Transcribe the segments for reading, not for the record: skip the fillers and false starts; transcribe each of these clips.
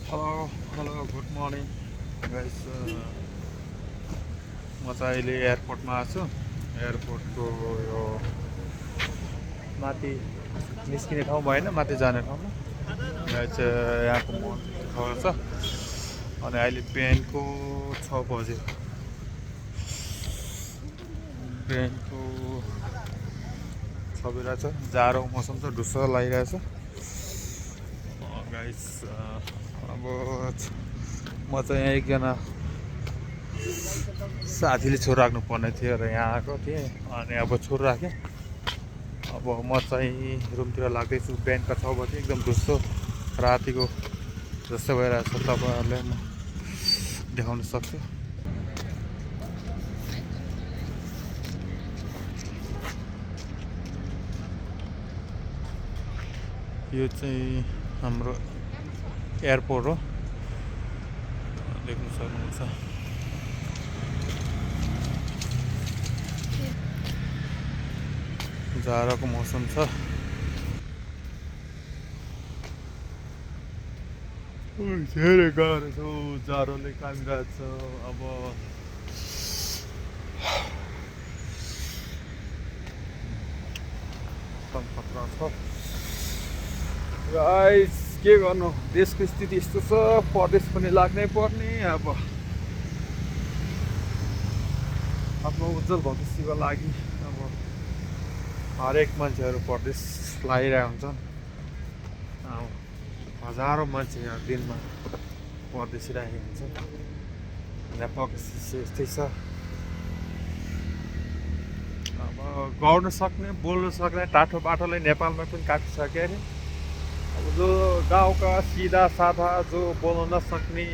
Hello good morning guys. म चाहिँ अहिले एयरपोर्टमा आएको छु। एयरपोर्टको यो माथि निस्किने ठाउँ भएन, माथि जाने ठाउँमा यहाँ चाहिँ यहाँको मौसम खबर छ। अनि अहिले बिहानको 6 बज्यो। बिहानको 6 बजिरहेछ। जाडो मौसम छ, ढुस्स लागिरहेछ गाइस। अब म चाहिँ यहाँ एकजना साथीले छोरो राख्नु पर्ने थियो र यहाँ आएको थिएँ। अनि अब छोरो राखेँ। अब म चाहिँ रुमतिर लाग्दैछु। बिहानका 6 बजी एकदम ढुस्सो रातिको जस्तो भइरहेछ। तपाईँहरूले म देखाउन सक्छु। यो चाहिँ हाम्रो एयरपोर्ट हो, देख्न सक्नुहुन्छ। जाडोको मौसम छ। धेरै गाह्रो छ, जाडोले कामिरहेछ। अब खतरा छ गाइस। के गर्नु, देशको स्थिति यस्तो छ। परदेश पनि लाग्नै पर्ने। अब आफ्नो उज्जवल भविष्यको लागि अब हरेक मान्छेहरू परदेश लागिरहेको हुन्छन्। हजारौँ मान्छे यहाँ दिनमा परदेशी राखेको हुन्छ। नेपालको स्थिति यस्तै छ। अब गर्नु सक्ने, बोल्नु सक्ने टाठो बाटोलाई नेपालमा पनि काटिसक्यो अरे। अब जो गाउँका सिधा साधा जो बोल्न नसक्ने,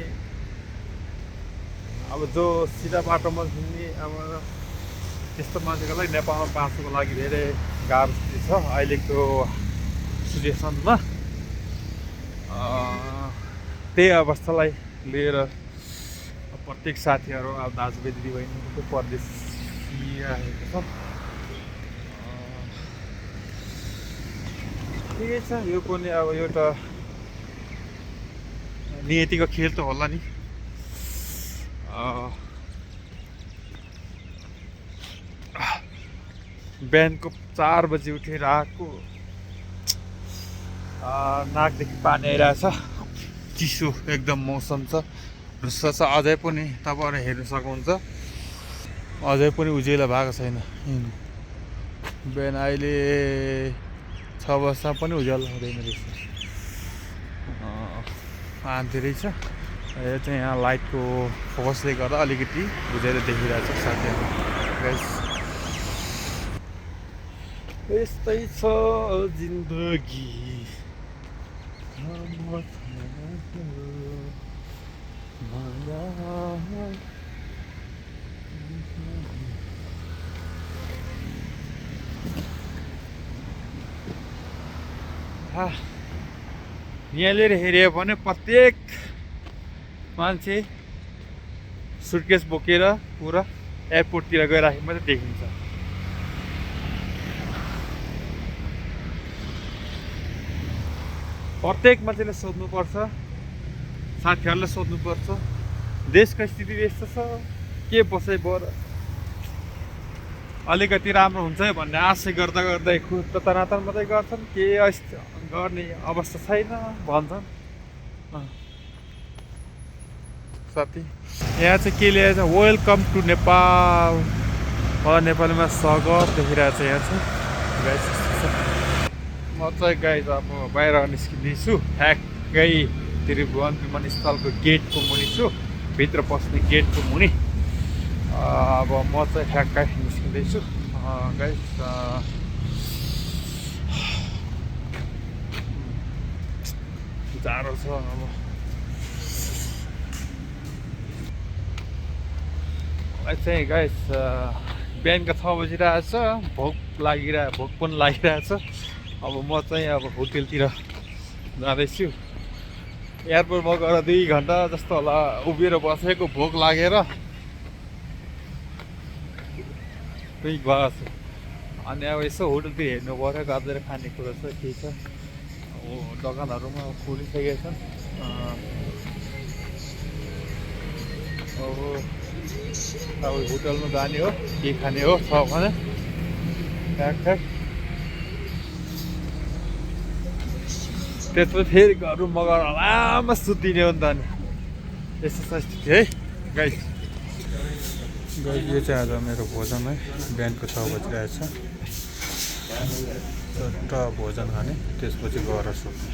अब जो सिधा बाटोमा हिँड्ने, अब त्यस्तो मान्छेको लागि नेपालमा बाँच्नुको लागि धेरै गाह्रो स्थिति छ अहिलेको सिचुएसनमा। त्यही अवस्थालाई लिएर प्रत्येक साथीहरू, अब दाजुभाइ दिदीबहिनीको परदेशी आएको छ। ठिकै छ, यो पनि अब एउटा नियतिको खेल त होला नि। बिहानको 4 बजी उठेर आएको, नाकदेखि पानी आइरहेछ। चिसो एकदम मौसम छ, ढुस्स छ अझै पनि। तपाईँहरू हेर्न सक्नुहुन्छ, अझै पनि उज्यालो भएको छैन। बिहान अहिले 6 बजीसम्म पनि उज्यालो हुँदैन रहेछ। धेरै छ। यो चाहिँ यहाँ लाइटको फोकसले गर्दा अलिकति उज्यालो देखिरहेछ साथीहरू गाइस। यस्तै छ जिन्दगी। यहाँनिर हेऱ्यो भने प्रत्येक मान्छे सुटकेस बोकेर पुरा एयरपोर्टतिर गइराखेको मात्रै देखिन्छ। प्रत्येक मान्छेले सोध्नुपर्छ, साथीहरूलाई सोध्नुपर्छ, देशको स्थिति यस्तो छ, के बसाइ बर अलिकति राम्रो हुन्छ है भन्ने आशा गर्दा गर्दै खुद त तनातन मात्रै गर्छन्। के गर्ने अवस्था छैन भन्छन् साथी। यहाँ चाहिँ के ल्याएछ, वेलकम टु नेपाल। नेपालीमा स्वागत देखिरहेछ यहाँ चाहिँ गाइस। म चाहिँ गाइस अब बाहिर निस्किँदैछु। ठ्याक्कै त्रिभुवन विमानस्थलको गेटको मुनि छु, भित्र पस्ने गेटको मुनि। अब म चाहिँ ठ्याक्कै निस्किँदैछु गाइस। जाडो छ। अब चाहिँ गाइस बिहानको 6 बजिरहेछ। भोक पनि लागिरहेछ। अब म चाहिँ अब होटेलतिर जाँदैछु। एयरपोर्टमा गएर 2 घन्टा जस्तो होला उभिएर बसेको, भोक लागेर त्यही गएको छु। अनि अब यसो होटेलतिर हेर्नु पऱ्यो, गाजेर खानेकुरा छ के छ। अब दोकानहरूमा खुलिसकेका छन्। अब होटलमा जाने हो के खाने हो छ भने ट्याक्कै त्यसपछि फेरि घर रुममा गएर आराममा सुतिने हो नि त अनि यस्तो छ स्थिति है गाइस। यो चाहिँ आज मेरो भोजन है बिहानको 6 बजिरहेछ चट्ट भोजन खाने त्यसपछि गएर सुत्ने।